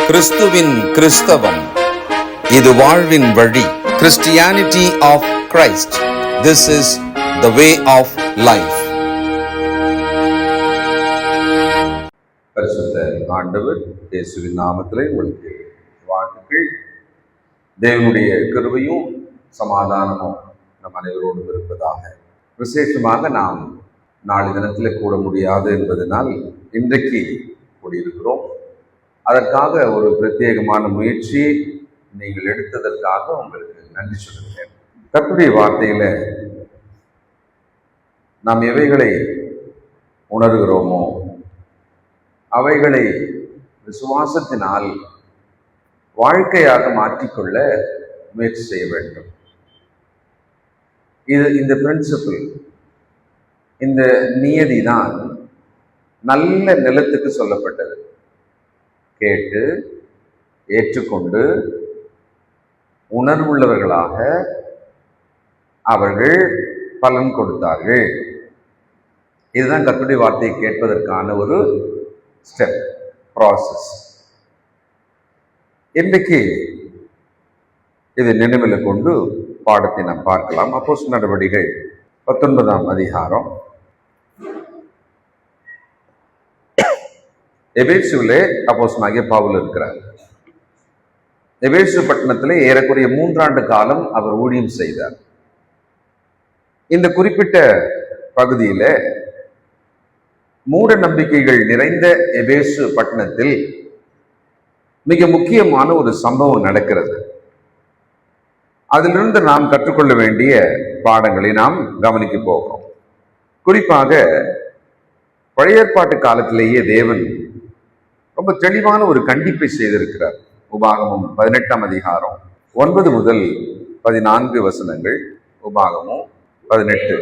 கிறிஸ்துவின் கிறிஸ்தவம், இது வாழ்வின் வழி. Christianity of Christ. This is the way of life. பரிசுத்த ஆண்டவர் இயேசுவின் நாமத்திலே உங்களுக்கு வாழ்த்துக்கள். தேவனுடைய கிருபையும் சமாதானமும் நம் அனைவரோடும் இருப்பதாக. விசேஷமாக நாம் நாளை தினத்தில் கூட முடியாது என்பதனால் இன்றைக்கு கூடியிருக்கிறோம். அதற்காக ஒரு பிரத்யேகமான முயற்சியை நீங்கள் எடுத்ததற்காக உங்களுக்கு நன்றி சொல்கிறேன். கர்த்தருடைய வார்த்தையில நாம் எவைகளை உணர்கிறோமோ அவைகளை விசுவாசத்தினால் வாழ்க்கையாக மாற்றிக்கொள்ள முயற்சி செய்ய வேண்டும். இந்த பிரின்சிபிள், இந்த நியதி தான் நல்ல நிலத்துக்கு சொல்லப்பட்டது. கேட்டு ஏற்றுக்கொண்டு உணர்வுள்ளவர்களாக அவர்கள் பலன் கொடுத்தார்கள். இதுதான் கர்த்தருடைய வார்த்தையை கேட்பதற்கான ஒரு ஸ்டெப், ப்ராசஸ். இன்றைக்கு இதை நினைவில் கொண்டு பாடத்தை நாம் பார்க்கலாம். அப்போஸ்தலர் நடவடிக்கைகள் 19ஆம் அதிகாரம். எபேசுவிலே அப்போஸ்தலனாகிய பவுல் இருக்கிறார். எபேசு பட்டணத்திலே ஏறக்குறைய 3 ஆண்டு காலம் அவர் ஊழியம் செய்தார். இந்த குறிப்பிட்ட பகுதியில மூட நம்பிக்கைகள் நிறைந்த எபேசு பட்டணத்தில் மிக முக்கியமான ஒரு சம்பவம் நடக்கிறது. அதிலிருந்து நாம் கற்றுக்கொள்ள வேண்டிய பாடங்களை நாம் கவனிக்க போகிறோம். குறிப்பாக பழைய ஏற்பாட்டு காலத்திலேயே தேவன் ரொம்ப தெளிவான ஒரு கண்டிப்பை செய்திருக்கிறார். உபாகமம் 18ஆம் அதிகாரம் 9 முதல் 14 வசனங்கள். உபாகமம் 18.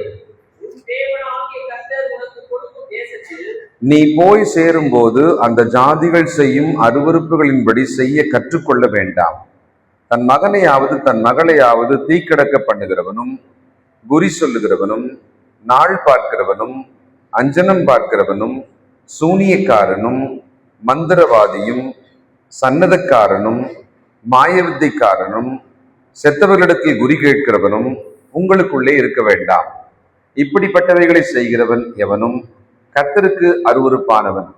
நீ போய் சேரும் போது அந்த ஜாதிகள் செய்யும் அருவருப்புகளின்படி செய்ய கற்றுக்கொள்ள வேண்டாம். தன் மகனையாவது தன் மகளையாவது தீக்கிடக்க பண்ணுகிறவனும், குறி சொல்லுகிறவனும், நாள் பார்க்கிறவனும், அஞ்சனம் பார்க்கிறவனும், சூனியக்காரனும், மந்திரவாதியும், சன்னதக்காரனும், மாயவித்தைக்காரனும், செத்தவர்களிடத்தில் குறி கேட்கிறவனும் உங்களுக்குள்ளே இருக்க வேண்டாம். இப்படிப்பட்டவைகளை செய்கிறவன் எவனும் கர்த்தருக்கு அருவருப்பானவன்.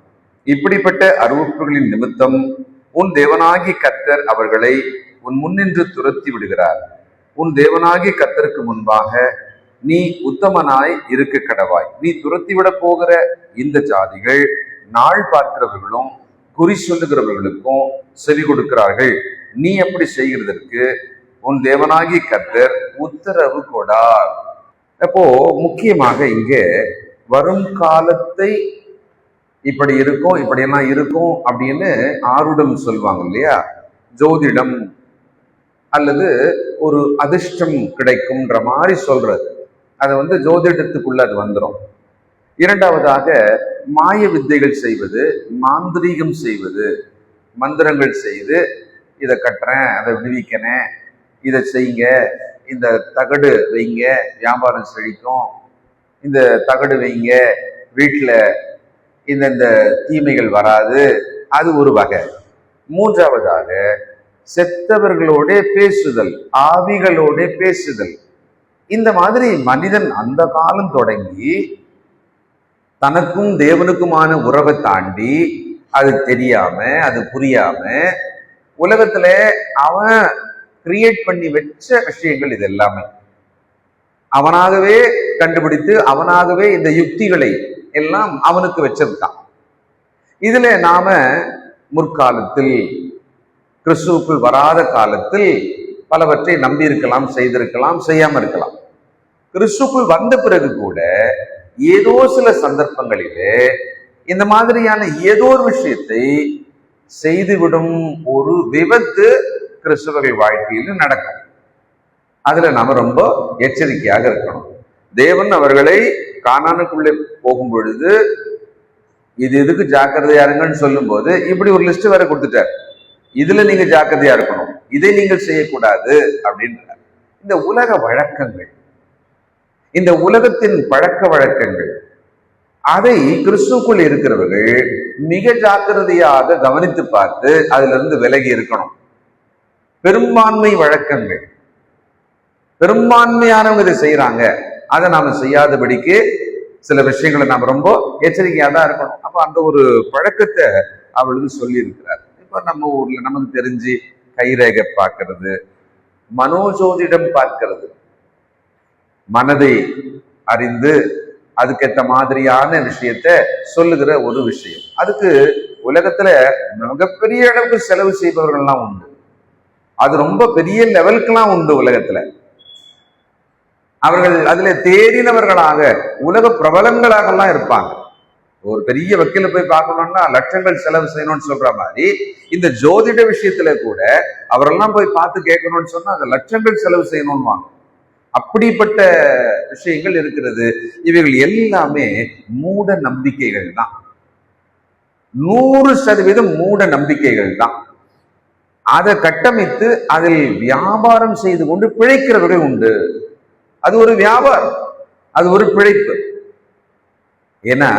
இப்படிப்பட்ட அருவருப்புகளின் நிமித்தம் உன் தேவனாகிய கர்த்தர் அவர்களை உன் முன்னின்று துரத்தி விடுகிறார். உன் தேவனாகிய கர்த்தருக்கு முன்பாக நீ உத்தமனாய் இருக்க கடவாய். நீ துரத்திவிட போகிற இந்த ஜாதிகள் நாள் பார்க்கிறவர்களும் குறி சொல்லுகிறவர்களுக்கும் செவி கொடுக்கிறார்கள். நீ அப்படி செய்கிறதற்கு உன் தேவனாகிய கர்த்தர் உத்தரவு கொடார். அப்போ முக்கியமாக இங்கே வரும் காலத்தை இப்படி இருக்கும், இப்படியெல்லாம் இருக்கும் அப்படின்னு ஆருடம் சொல்லுவாங்க இல்லையா, ஜோதிடம் அல்லது ஒரு அதிர்ஷ்டம் கிடைக்கும்ன்ற மாதிரி சொல்றது. அது ஜோதிடத்துக்குள்ள அது வந்துடும். இரண்டாவதாக மாய வித்தைகள் செய்வது, மாந்திரீகம் செய்வது, மந்திரங்கள் செய்து இதை கட்டுறேன், அதை விடுவிக்கிறேன், இதை செய்யுங்க, இந்த தகடு வைங்க வியாபாரம் செழிக்கும், இந்த தகடு வைங்க வீட்டில் இந்த தீமைகள் வராது, அது ஒரு வகை. மூன்றாவதாக செத்தவர்களோட பேசுதல், ஆவிகளோட பேசுதல். இந்த மாதிரி மனிதன் அந்த காலம் தொடங்கி தனக்கும் தேவனுக்குமான உறவை தாண்டி அது தெரியாம, அது புரியாம உலகத்துல அவன் கிரியேட் பண்ணி வச்ச விஷயங்கள் இது எல்லாமே அவனாகவே கண்டுபிடித்து அவனாகவே இந்த யுக்திகளை எல்லாம் அவனுக்கு வச்சிருக்கான். இதுல நாம முற்காலத்தில் கிறிஸ்துவுக்குள் வராத காலத்தில் பலவற்றை நம்பி இருக்கலாம், செய்திருக்கலாம், செய்யாம இருக்கலாம். கிறிஸ்துவுக்குள் வந்த பிறகு கூட ஏதோ சில சந்தர்ப்பங்களிலே இந்த மாதிரியான ஏதோ ஒரு விஷயத்தை செய்துவிடும் ஒரு விபத்து கிறிஸ்தவர்கள் வாழ்க்கையில் நடக்கும். அதுல நாம ரொம்ப எச்சரிக்கையாக இருக்கணும். தேவன் அவர்களை கானானுக்குள்ளே போகும் பொழுது இது எதுக்கு ஜாக்கிரதையா இருங்கன்னு சொல்லும் போது இப்படி ஒரு லிஸ்ட் வேற கொடுத்துட்டார். இதுல நீங்க ஜாக்கிரதையா இருக்கணும், இதை நீங்கள் செய்யக்கூடாது அப்படின்றார். இந்த உலக வழக்கங்கள், இந்த உலகத்தின் பழக்க வழக்கங்கள், அதை கிறிஸ்துக்குள் இருக்கிறவர்கள் மிக ஜாக்கிரதையாக கவனித்து பார்த்து அதுல இருந்து விலகி இருக்கணும். பெரும்பான்மை வழக்கங்கள், பெரும்பான்மையானவங்க இதை செய்யறாங்க, அதை நாம செய்யாதபடிக்கு சில விஷயங்களை நாம ரொம்ப எச்சரிக்கையா தான் இருக்கணும். அப்ப அந்த ஒரு பழக்கத்தை அவளுக்கு சொல்லி இருக்கிறார். இப்ப நம்ம ஊர்ல நமக்கு தெரிஞ்சு கைரேகை பார்க்கிறது, மனோஜோதிடம் பார்க்கிறது, மனதை அறிந்து அதுக்கேற்ற மாதிரியான விஷயத்த சொல்லுகிற ஒரு விஷயம். அதுக்கு உலகத்துல மிகப்பெரிய அளவுக்கு செலவு செய்பவர்கள்லாம் உண்டு. அது ரொம்ப பெரிய லெவலுக்குலாம் உண்டு உலகத்துல. அவர்கள் அதுல தேடினவர்களாக உலக பிரபலங்களாக எல்லாம் இருப்பாங்க. ஒரு பெரிய வக்கீல போய் பார்க்கணும்னா லட்சங்கள் செலவு செய்யணும்னு சொல்ற மாதிரி இந்த ஜோதிட விஷயத்துல கூட அவரெல்லாம் போய் பார்த்து கேட்கணும்னு சொன்னா அந்த லட்சங்கள் செலவு செய்யணும்னு வாங்க. அப்படிப்பட்ட விஷயங்கள் இருக்கிறது. இவைகள் எல்லாமே மூட நம்பிக்கைகள் தான். 100% மூட நம்பிக்கைகள் தான். அதை கட்டமைத்து அதில் வியாபாரம் செய்து கொண்டு பிழைக்கிறவர்கள் உண்டு. அது ஒரு வியாபாரம், அது ஒரு பிழைப்பு. ஏன்னா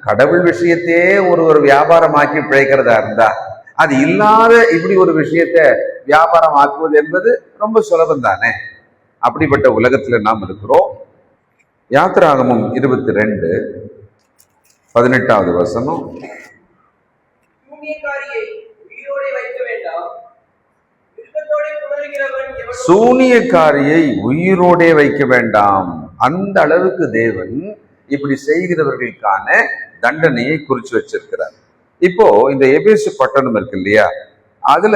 கடவுள் விஷயத்தையே ஒரு வியாபாரமாக்கி பிழைக்கிறதா இருந்தா அது இல்லாத இப்படி ஒரு விஷயத்த வியாபாரம் ஆக்குவது என்பது ரொம்ப சுலபம் தானே. அப்படிப்பட்ட உலகத்துல நாம் இருக்கிறோம். யாத்திராகமம் 22:18 வசனம். சூனியக்காரியை உயிரோடே வைக்க வேண்டாம். அந்த அளவுக்கு தேவன் இப்படி செய்கிறவர்களுக்கான தண்டனையை குறிச்சு வச்சிருக்கிறார். இப்போ இந்த எபேசு பட்டணம் இருக்கு இல்லையா, அதுல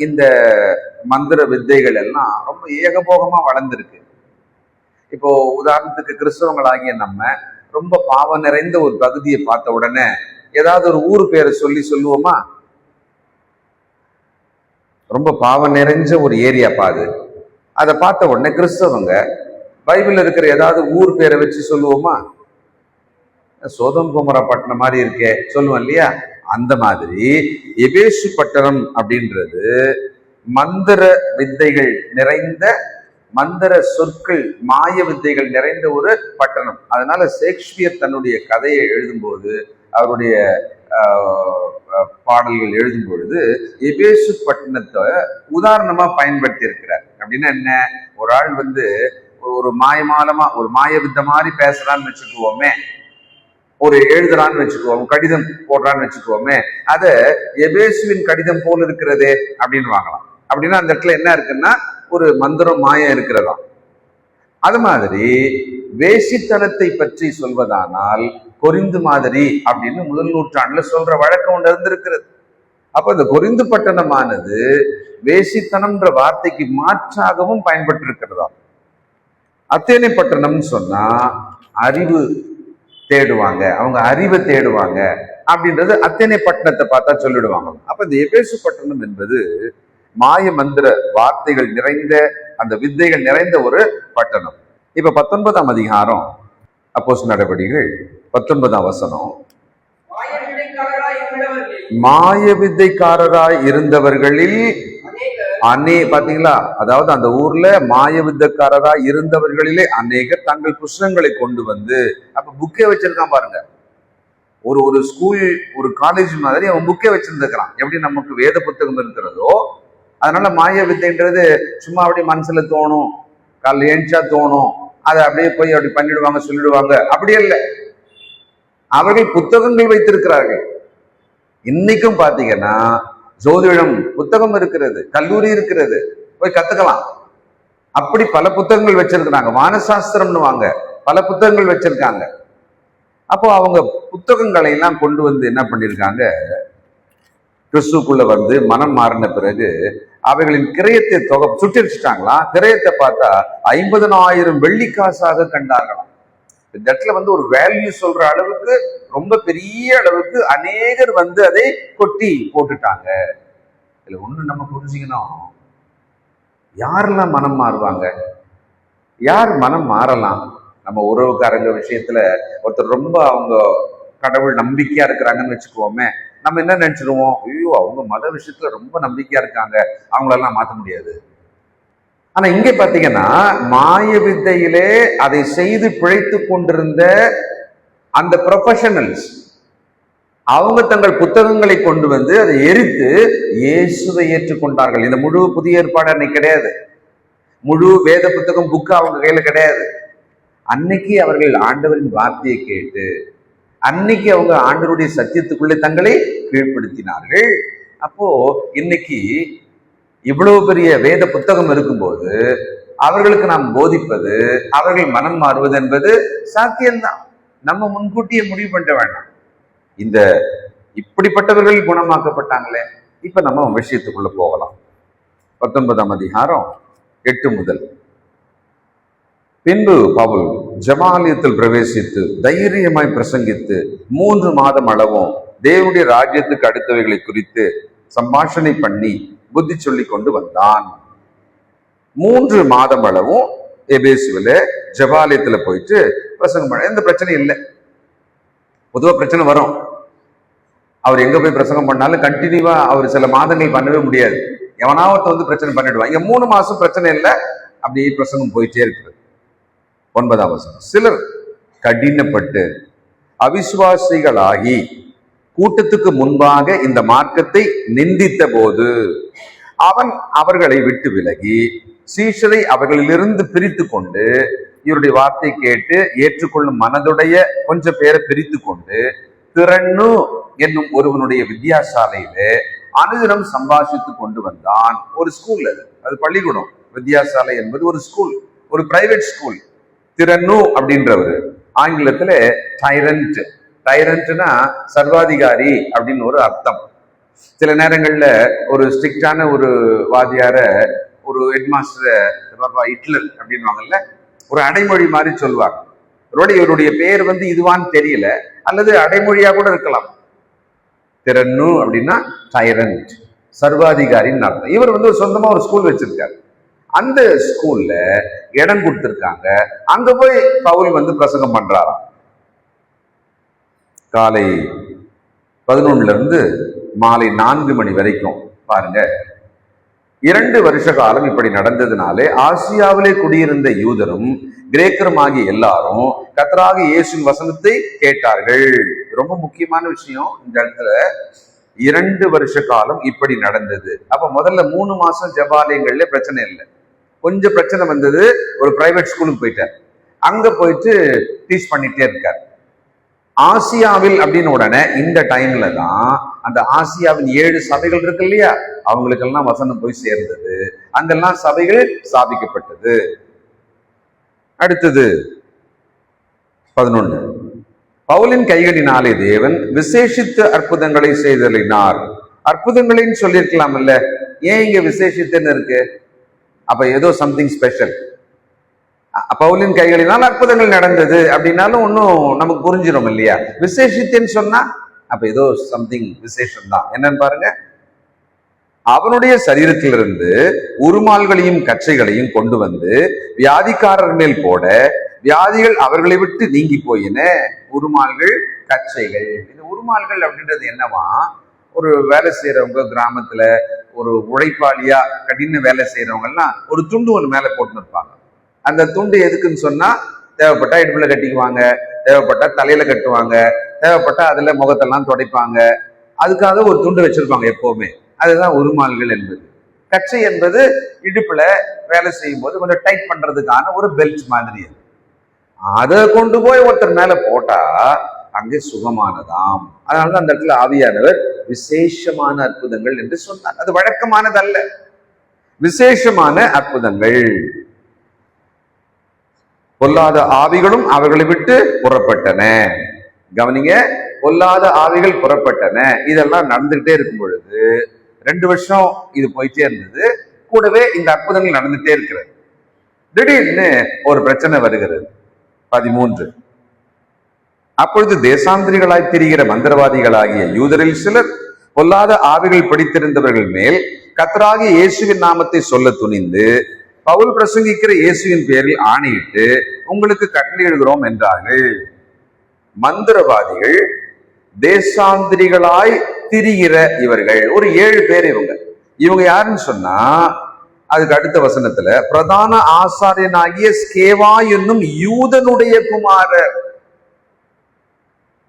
இந்த மந்திர வித்தைகள் எல்லாம் ரொம்ப ஏகபோகமா வளர்ந்துருக்கு. இப்போ உதாரணத்துக்கு கிறிஸ்தவங்களாகிய நம்ம ரொம்ப பாவம் நிறைந்த ஒரு பகுதியை பார்த்த உடனே ஏதாவது ஒரு ஊர் பேரை சொல்லுவோமா? ரொம்ப பாவம் நிறைஞ்ச ஒரு ஏரியா பாது, அதை பார்த்த உடனே கிறிஸ்தவங்க பைபிள் இருக்கிற ஏதாவது ஊர் பேரை வச்சு சொல்லுவோமா? சோதம் குமரா பட்டணம் மாதிரி இருக்கே சொல்லுவோம் இல்லையா? அந்த மாதிரி எபேசு பட்டணம் அப்படின்றது மந்திர வித்தைகள் நிறைந்த, மந்திர சொற்கள், மாய வித்தைகள் நிறைந்த ஒரு பட்டணம். அதனால ஷேக்ஸ்பியர் தன்னுடைய கதையை எழுதும்போது, அவருடைய பாடல்கள் எழுதும் பொழுது எபேசு பட்டணத்தை உதாரணமா பயன்படுத்தி இருக்கிறார். அப்படின்னா என்ன? ஒரு ஆள் ஒரு மாயமாலமா ஒரு மாய வித்த மாதிரி பேசுறான்னு வச்சுக்குவோமே, ஒரு எழுதுறான்னு வச்சுக்குவோம், கடிதம் போடுறான்னு வச்சுக்குவோமே, அத எபேசுவின் கடிதம் போல இருக்கிறதே அப்படின்னு வாங்கலாம். அப்படின்னா அந்த இடத்துல என்ன இருக்குன்னா ஒரு மந்திரம் மாயம் இருக்கிறதா. அது மாதிரி வேசித்தனத்தை பற்றி சொல்வதானால் கொரிந்து மாதிரி அப்படின்னு 1 நூற்றாண்டுல சொல்ற வழக்கம் ஒன்று இருந்திருக்கிறது. அப்ப இந்த கொரிந்து பட்டணமானது வேசித்தனம்ன்ற வார்த்தைக்கு மாற்றாகவும் பயன்பட்டு இருக்கிறதா. அத்தேனை பட்டணம்னு சொன்னா அறிவு தேடுவாங்க, அவங்க அறிவை தேடுவாங்க அப்படின்றது அத்தேனை பட்டணத்தை பார்த்தா சொல்லிடுவாங்க. அப்ப இந்த எபேசு பட்டணம் என்பது மாய மந்திர வார்த்தைகள் நிறைந்த, அந்த வித்தைகள் நிறைந்த ஒரு பட்டணம். இப்ப 19ஆம் அதிகாரம் அப்போஸ்தலர் நடவடிக்கைகள் 19ஆம் வசனம். மாய வித்தைக்காரராய் இருந்தவர்களில் பாத்தீங்களா? அதாவது அந்த ஊர்ல மாய வித்தைக்காரராய் இருந்தவர்களிலே அநேகர் தங்கள் புஸ்தகங்களை கொண்டு வந்து, அப்ப புக்கே வச்சிருக்கான் பாருங்க. ஒரு ஸ்கூல், ஒரு காலேஜ் மாதிரி அவன் புக்கே வச்சிருந்துக்கிறான். எப்படி நமக்கு வேத புத்தகம் இருக்கிறதோ, அதனால மாய வித்தைன்றது சும்மா அப்படியே மனசுல தோணும், காலைல ஏஞ்சா தோணும், அதை அப்படியே போய் அப்படி பண்ணிடுவாங்க, சொல்லிடுவாங்க, அப்படியே இல்லை. அவர்கள் புத்தகங்கள் வைத்திருக்கிறார்கள். இன்னைக்கும் பாத்தீங்கன்னா ஜோதிடம் புத்தகம் இருக்கிறது, கல்லூரி இருக்கிறது, போய் கத்துக்கலாம். அப்படி பல புத்தகங்கள் வச்சிருக்கிறாங்க. வானசாஸ்திரம்னு வாங்க, பல புத்தகங்கள் வச்சிருக்காங்க. அப்போ அவங்க புத்தகங்களை எல்லாம் கொண்டு வந்து என்ன பண்ணிருக்காங்க, கிறிஸ்துக்குள்ள மனம் மாறின பிறகு அவைகளின் கிரயத்தை சுட்டிருச்சுட்டாங்களாம். கிரயத்தை பார்த்தா 50,000 வெள்ளிக்காசாக கண்டாங்களாம். இந்த இடத்துல ஒரு வேல்யூ சொல்ற அளவுக்கு, ரொம்ப பெரிய அளவுக்கு அநேகர் அதை கொட்டி போட்டுட்டாங்க. இதுல ஒண்ணு நம்ம புரிஞ்சுக்கணும், யாரெல்லாம் மனம் மாறுவாங்க, யார் மனம் மாறலாம்? நம்ம உறவுக்காரங்க விஷயத்துல ஒருத்தர் ரொம்ப அவங்க கடவுள் நம்பிக்கையா இருக்கிறாங்கன்னு வச்சுக்குவோமே, நம்ம என்ன நினைச்சிருவோம், ஐயோ அவங்க மத விஷயத்துல ரொம்ப நம்பிக்கையா இருக்காங்க, அவங்களெல்லாம் மாற்ற முடியாது. ஆனா இங்க பாத்தீங்கன்னா மாய வித்தையிலே அதை செய்து பிழைத்து கொண்டிருந்த அந்த ப்ரொஃபஷனல்ஸ் அவங்க தங்கள் புத்தகங்களை கொண்டு வந்து அதை எரித்து இயேசுவை ஏற்றுக்கொண்டார்கள். இந்த முழு புதிய ஏற்பாடு அன்னைக்கு கிடையாது. முழு வேத புத்தகம் புக்கு அவங்க கையில கிடையாது. அன்னைக்கு அவர்கள் ஆண்டவரின் வார்த்தையை கேட்டு அன்னைக்கு அவங்க ஆண்டவருடைய சத்தியத்துக்குள்ளே தங்களை கீழ்ப்படுத்தினார்கள். அப்போ இன்னைக்கு இவ்வளவு பெரிய வேத புத்தகம் இருக்கும்போது அவர்களுக்கு நாம் போதிப்பது, அவர்கள் மனம் மாறுவது என்பது சாத்தியம்தான். நம்ம முன்கூட்டியே முடிவு பண்ண வேண்டாம். இந்த இப்படிப்பட்டவர்கள் குணமாக்கப்பட்டாங்களே. இப்ப நம்ம விஷயத்துக்குள்ள போகலாம். 19ஆம் அதிகாரம் 8 முதல். பின்பு பவுல் ஜமாலயத்தில் பிரவேசித்து தைரியமாய் பிரசங்கித்து 3 மாதம் அளவும் தேவனுடைய ராஜ்யத்துக்கு அடுத்தவைகளை குறித்து சம்பாஷணை பண்ணி புத்தி சொல்லி கொண்டு வந்தான். 3 மாதம் அளவும் எபேசுவில ஜபாலயத்துல போயிட்டு பிரசங்கம் பண்ண. எந்த பிரச்சனையும் இல்லை. பொதுவா பிரச்சனை வரும். அவர் எங்க போய் பிரசங்கம் பண்ணாலும் கண்டினியூவா அவர் சில மாதங்கள் பண்ணவே முடியாது. எவனாவது வந்து பிரச்சனை பண்ணிடுவான். இங்க 3 மாசம் பிரச்சனை இல்லை, அப்படியே பிரசங்கம் போயிட்டே இருக்குது. 9ஆம் வசனம். சிலர் கடினப்பட்டு அவிசுவாசிகளாகி கூட்டத்துக்கு முன்பாக இந்த மார்க்கத்தை நிந்தித்த போது அவன் அவர்களை விட்டு விலகி சீஷரை அவர்களிலிருந்து பிரித்து கொண்டு இவருடைய வார்த்தை கேட்டு ஏற்றுக்கொள்ளும் மனதுடைய கொஞ்சம் பேரை பிரித்து கொண்டு திறன்னு என்னும் ஒருவனுடைய வித்தியாசாலையில அனுதினம் சம்பாஷித்து கொண்டு வந்தான். ஒரு ஸ்கூல், அது பள்ளிக்கூடம். வித்தியாசாலை என்பது ஒரு ஸ்கூல், ஒரு பிரைவேட் ஸ்கூல். திறன்னு அப்படின்றவர் ஆங்கிலத்துல டைரண்ட். டைரண்ட்னா சர்வாதிகாரி அப்படின்னு ஒரு அர்த்தம். சில நேரங்கள்ல ஒரு ஸ்ட்ரிக்டான ஒரு வாதியார, ஒரு ஹெட்மாஸ்டர் ஹிட்லர் அப்படின்வாங்கல்ல, ஒரு அடைமொழி மாதிரி சொல்லுவாங்க. இவருடைய பேர் வந்து இதுவான்னு தெரியல, அல்லது அடைமொழியா கூட இருக்கலாம். திறன்னு அப்படின்னா டைரண்ட், சர்வாதிகாரின்னு அர்த்தம். இவர் வந்து சொந்தமா ஒரு ஸ்கூல் வச்சிருக்காரு. அந்த ஸ்கூல்ல இடம் கொடுத்திருக்காங்க. அங்க போய் பவுல் வந்து பிரசங்கம் பண்றாராம். காலை 11 இருந்து மாலை 4 மணி வரைக்கும். பாருங்க, 2 வருஷ காலம் இப்படி நடந்ததுனாலே ஆசியாவிலே குடியிருந்த யூதரும் கிரேக்கரும் ஆகிய எல்லாரும் கர்த்தராகிய இயேசுவின் வசனத்தை கேட்டார்கள். ரொம்ப முக்கியமான விஷயம் இந்த இடத்துல. 2 வருஷ காலம் இப்படி நடந்தது. அப்ப முதல்ல 3 மாசம் ஜபாலயங்கள்ல பிரச்சனை இல்லை. கொஞ்சம் பிரச்சனை வந்தது. ஒரு பிரைவேட் ஸ்கூலுக்கு போயிட்டார். அங்க போயிட்டு டீச் பண்ணிட்டே இருக்கார். ஆசியாவில் அப்படின்னு உடனே இந்த டைம்ல தான் அந்த ஆசியாவின் 7 சபைகள் இருக்கு இல்லையா, அவங்களுக்கெல்லாம் வசனம் போய் சேர்ந்தது. அங்கெல்லாம் சபைகள் ஸ்தாபிக்கப்பட்டது. அடுத்தது 11. பவுலின் கைகளினாலே தேவன் விசேஷித்த அற்புதங்களை செய்தலினார். அற்புதங்களைன்னு சொல்லியிருக்கலாம் இல்ல, ஏன் இங்க விசேஷித்தன்னு இருக்கு? அப்ப ஏதோ சம்திங் ஸ்பெஷல். பவுலின் கைகளினால் அற்புதங்கள் நடந்தது அப்படின்னாலும் ஒன்னும் நமக்கு புரிஞ்சிடும் இல்லையா? விசேஷித்தன்னு சொன்னா அப்ப ஏதோ சம்திங் விசேஷம் தான். என்னன்னு பாருங்க. அவனுடைய சரீரத்திலிருந்து உருமால்களையும் கச்சைகளையும் கொண்டு வந்து வியாதிக்காரர் மேல் போட வியாதிகள் அவர்களை விட்டு நீங்கி போயின. உருமால்கள், கச்சைகள். இந்த உருமால்கள் அப்படின்றது என்னவா? ஒரு வேலை செய்யறவங்க, கிராமத்துல ஒரு உழைப்பாளியா கடின வேலை செய்யறவங்க எல்லாம் ஒரு துண்டு ஒன்று மேல போட்டுன்னு இருப்பாங்க. அந்த துண்டு எதுக்குன்னு சொன்னா, தேவைப்பட்டா இடுப்புல கட்டிக்குவாங்க, தேவைப்பட்டா தலையில கட்டுவாங்க, தேவைப்பட்டா அதுல முகத்தெல்லாம் துடைப்பாங்க. அதுக்காக ஒரு துண்டு வச்சிருப்பாங்க எப்பவுமே. அதுதான் உருமால்கள் என்பது. கச்சை என்பது இடுப்புல வேலை செய்யும் போது கொஞ்சம் டைட் பண்றதுக்கான ஒரு பெல்ட் மாதிரி. அதை கொண்டு போய் ஒருத்தர் மேல போட்டா அங்கே சுகமானதாம். அதனாலதான் அந்த இடத்துல ஆவியானவர் விசேஷமான அற்புதங்கள் என்று சொன்னார். அது வழக்கமானது அல்ல, விசேஷமான அற்புதங்கள். பொல்லாத ஆவிகளும் அவர்களை விட்டு புறப்பட்டன. கவனிங்க, பொல்லாத ஆவிகள் புறப்பட்டன. இதெல்லாம் நடந்துகிட்டே இருக்கும் பொழுது 2 வருஷம் இது போயிட்டே இருந்தது. கூடவே இந்த அற்புதங்கள் நடந்துட்டே இருக்கிறது. திடீர்னு ஒரு பிரச்சனை வருகிறது. 13. அப்பொழுது தேசாந்திரிகளாய் திரிகிற மந்திரவாதிகளாகிய யூதரில் சிலர் பொல்லாத ஆவிகள் பிடித்திருந்தவர்கள் மேல் கர்த்தராகிய இயேசுவின் நாமத்தை சொல்ல துணிந்து பவுல் பிரசங்கிக்கிற இயேசுவின் பேரில் ஆணையிட்டு உங்களுக்கு கட்டளையிடுகிறோம் என்றார்கள். மந்திரவாதிகள், தேசாந்திரிகளாய் திரிகிற இவர்கள் ஒரு 7 பேர். இவங்க யாருன்னு சொன்னா, அதுக்கு அடுத்த வசனத்துல பிரதான ஆசாரியனாகிய ஸ்கேவா என்னும் யூதனுடைய குமாரர்.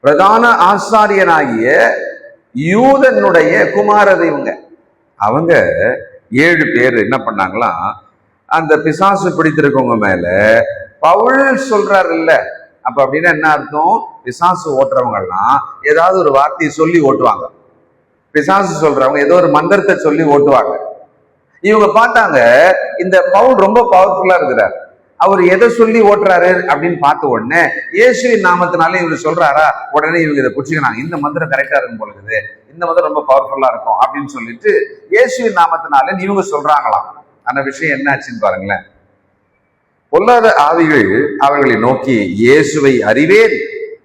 பிரதான ஆசாரியனாகிய யூதனுடைய குமாரர் இவங்க. அவங்க 7 பேர் என்ன பண்ணாங்களாம், அந்த பிசாசு பிடித்திருக்கவங்க மேல பவுல் சொல்றாரு இல்ல, அப்ப அப்படின்னா என்ன அர்த்தம், பிசாசு ஓட்டுறவங்க எல்லாம் ஏதாவது ஒரு வார்த்தையை சொல்லி ஓட்டுவாங்க. பிசாசு சொல்றவங்க ஏதோ ஒரு மந்திரத்தை சொல்லி ஓட்டுவாங்க. இவங்க பார்த்தாங்க இந்த பவுல் ரொம்ப பவர்ஃபுல்லா இருக்கிறார், அவர் எதை சொல்லி ஓட்டுறாரு அப்படின்னு பார்த்த உடனே இயேசுவின் நாமத்தினாலே இவர் சொல்றாரா, உடனே இவங்க இதை புடிச்சுக்கிறாங்க, இந்த மந்திரம் கரெக்டா இருக்கும் போல இருக்குது, இந்த மந்திரம் ரொம்ப பவர்ஃபுல்லா இருக்கும் அப்படின்னு சொல்லிட்டு இயேசுவின் நாமத்தினாலே இவங்க சொல்றாங்களாம். அந்த விஷயம் என்ன ஆச்சுன்னு பாருங்களேன். பொல்லாத ஆவிகள் அவர்களை நோக்கி, இயேசுவை அறிவேன்,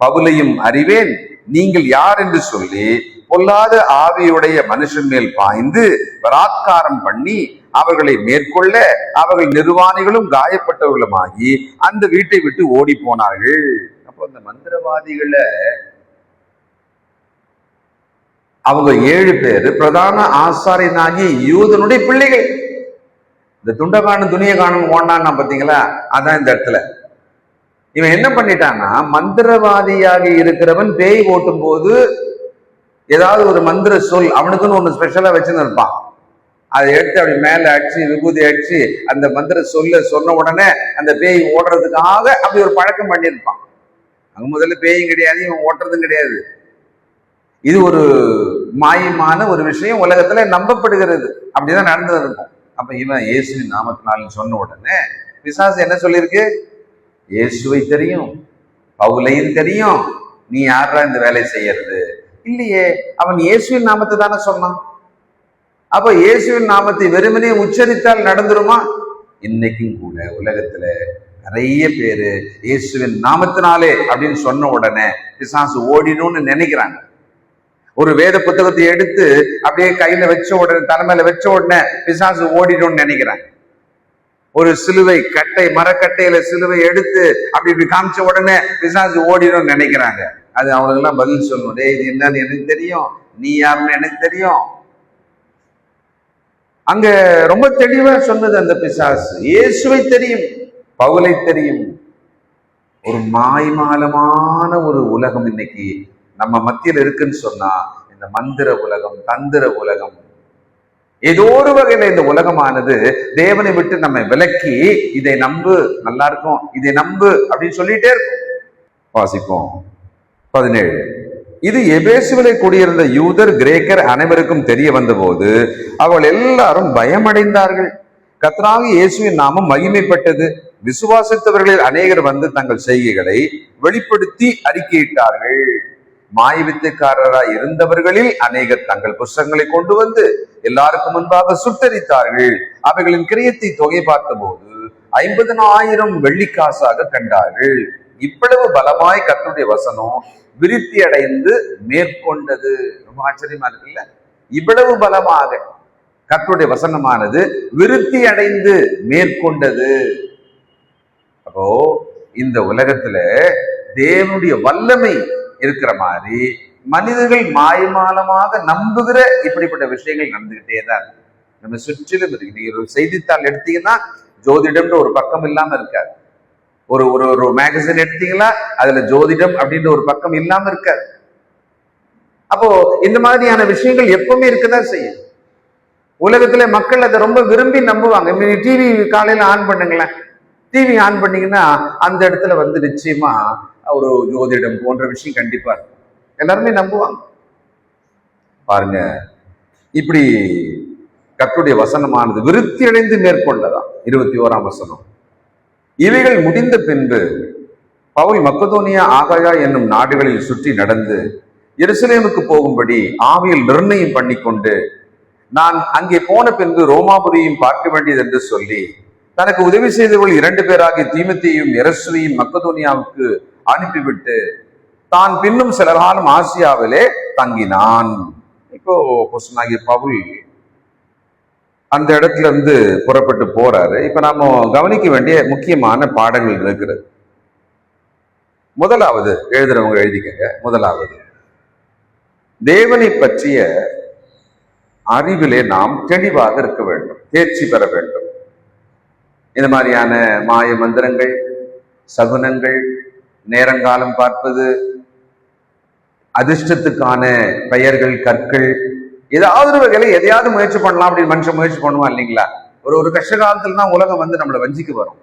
பவுலையும் அறிவேன், நீங்கள் யார் என்று சொல்லி பொல்லாத ஆவியுடைய மனுஷன் மேல் பாய்ந்து பலாத்காரம் பண்ணி அவர்களை மேற்கொள்ள அவர்கள் நிர்வாணிகளும் காயப்பட்டவர்களுமாகி அந்த வீட்டை விட்டு ஓடி போனார்கள். அப்போ அந்த மந்திரவாதிகளை அவங்க 7 பேர் பிரதான ஆசாரியனாகி யூதனுடைய பிள்ளைகள். இந்த துண்டகானும் துணியை காணும் ஓண்டான்னா பாத்தீங்களா, அதான் இந்த இடத்துல இவன் என்ன பண்ணிட்டான்னா, மந்திரவாதியாக இருக்கிறவன் பேய் ஓட்டும் போது ஏதாவது ஒரு மந்திர சொல் அவனுக்குன்னு ஒண்ணு ஸ்பெஷலா வச்சுன்னு இருப்பான். அதை எடுத்து அப்படி மேல அடிச்சு விபூதி அடிச்சு அந்த மந்திர சொன்ன உடனே அந்த பேய் ஓடுறதுக்காக அப்படி ஒரு பழக்கம் பண்ணியிருப்பான். அங்க முதல்ல பேயும் கிடையாது, இவன் ஓட்டுறதும் கிடையாது. இது ஒரு மாயமான ஒரு விஷயம் உலகத்துல நம்பப்படுகிறது, அப்படிதான் நடந்தது இருக்கும். அப்ப இவன் இயேசுவின் நாமத்தினாலும் சொன்ன உடனே பிசாசு என்ன சொல்லியிருக்கு, இயேசுவை தெரியும், பவுலையும் தெரியும், நீ யாரா இந்த வேலை செய்யறது இல்லையே, அவன் இயேசுவின் நாமத்தை தானே சொன்னான். அப்ப இயேசுவின் நாமத்தை வெறுமனே உச்சரித்தால் நடந்துருமா? இன்னைக்கும் கூட உலகத்துல நிறைய பேரு இயேசுவின் நாமத்தினாலே அப்படின்னு சொன்ன உடனே பிசாசு ஓடினும்னு நினைக்கிறாங்க. ஒரு வேத புத்தகத்தை எடுத்து அப்படியே கையில வச்ச உடனே, தலைமையில வச்ச உடனே பிசாசு ஓடிடும்னு நினைக்கிறாங்க. ஒரு சிலுவை கட்டை, மரக்கட்டையில சிலுவை எடுத்து அப்படி இப்படி காமிச்ச உடனே பிசாசு ஓடிடும்னு நினைக்கிறாங்க. அது அவங்களுக்கு எல்லாம் பதில் சொல்லணும், டேய் இது என்னன்னு எனக்கு தெரியும், நீ யாருன்னு எனக்கு தெரியும். அங்க ரொம்ப தெளிவா சொன்னது அந்த பிசாசு, இயேசுவை தெரியும், பவுலை தெரியும். ஒரு மாய்மாலமான ஒரு உலகம் இன்னைக்கு நம்ம மத்தியில் இருக்குன்னு சொன்னா, இந்த மந்திர உலகம், தந்திர உலகம், ஏதோ ஒரு வகையில இந்த உலகமானது தேவனை விட்டு நம்ம விலக்கி, இதை நம்பு நல்லா இருக்கும், இதை நம்பு அப்படின்னு சொல்லிட்டே இருக்கும். வாசிப்போம் 17. இது எபேசுவிலே குடியிருந்த யூதர் கிரேக்கர் அனைவருக்கும் தெரிய வந்தபோது அவர்கள் எல்லாரும் பயமடைந்தார்கள். கர்த்தராகிய இயேசுவின் நாமம் மகிமைப்பட்டது. விசுவாசித்தவர்களில் அநேகர் வந்து தங்கள் செய்கைகளை வெளிப்படுத்தி அறிக்கையிட்டார்கள். மாயவித்தைக்காரராய் இருந்தவர்களில் அநேகர் தங்கள் புஸ்தகங்களை கொண்டு வந்து எல்லாருக்கும் முன்பாக சுட்டரித்தார்கள். அவைகளின் கிரியத்தை தொகை பார்த்த போது 50,000 வெள்ளிக்காசாக கண்டார்கள். இவ்வளவு பலமாய் கர்த்தருடைய வசனம் விருத்தி அடைந்து மேற்கொண்டது. ரொம்ப ஆச்சரியமா இருக்குல்ல, இவ்வளவு பலமாக கர்த்தருடைய வசனமானது விருத்தி அடைந்து மேற்கொண்டது. அப்போ இந்த உலகத்துல தேவனுடைய வல்லமை இருக்கிற மாதிரி மனிதர்கள் மாயமாலமாக நம்புகிற இப்படிப்பட்ட விஷயங்கள் நடந்துகிட்டே தான் நம்ம சுற்றிலும் இருக்கு. நீங்க ஒரு செய்தித்தாள் எடுத்தீங்கன்னா ஜோதிடம்ன்ற ஒரு பக்கம் இல்லாம இருக்காது. ஒரு ஒரு ஒரு மேகசின் எடுத்தீங்களா அதுல ஜோதிடம் அப்படின்ற ஒரு பக்கம் இல்லாம இருக்காது. அப்போ இந்த மாதிரியான விஷயங்கள் எப்பவுமே இருக்கதான் செய்யும். உலகத்துல மக்கள் அதை ரொம்ப விரும்பி நம்புவாங்க. டிவி காலையில ஆன் பண்ணுங்களேன், டிவி ஆன் பண்ணீங்கன்னா அந்த இடத்துல வந்து நிச்சயமா ஒரு ஜோதிடம் போன்ற விஷயம் கண்டிப்பா இருக்கும். எல்லாருமே நம்புவாங்க. பாருங்க, இப்படி கர்த்தருடைய வசனமானது விருத்தி அடைந்து மேற்கொண்டதா. 21ஆம் வசனம். இவைகள் முடிந்த பின்பு பவுல் மக்கதோனியா, ஆகாயா என்னும் நாடுகளில் சுற்றி நடந்து எருசலேமுக்கு போகும்படி ஆவியில் நிர்ணயம் பண்ணி கொண்டு, நான் அங்கே போன பின்பு ரோமாபுரியையும் பார்க்க வேண்டியது என்று சொல்லி தனக்கு உதவி செய்தவர்கள் 2 பேராகிய தீமோத்தேயுவையும் எரஸ்துவையும் மக்கதோனியாவுக்கு அனுப்பிவிட்டு தான் பின்னும் சில காலம் ஆசியாவிலே தங்கினான். இப்போ அப்போஸ்தலனாகிய பவுல் அந்த இடத்துல இருந்து புறப்பட்டு போறாரு. இப்ப நாம கவனிக்க வேண்டிய முக்கியமான பாடங்கள் இருக்கிறது. முதலாவது, எழுதுறவங்க எழுதிக்கங்க. முதலாவது, தேவனை பற்றிய அறிவிலே நாம் தெளிவாக இருக்க வேண்டும், தேர்ச்சி பெற வேண்டும். இந்த மாதிரியான மாய மந்திரங்கள், சகுனங்கள், நேரங்காலம் பார்ப்பது, அதிர்ஷ்டத்துக்கான பெயர்கள், கற்கள், ஏதாவது ஒரு வகையில எதையாவது முயற்சி பண்ணலாம் அப்படின்னு மனுஷன் முயற்சி பண்ணுவான் இல்லைங்களா? ஒரு கஷ்ட காலத்துல தான் உலகம் வந்து நம்மளை வஞ்சிக்க வரும்.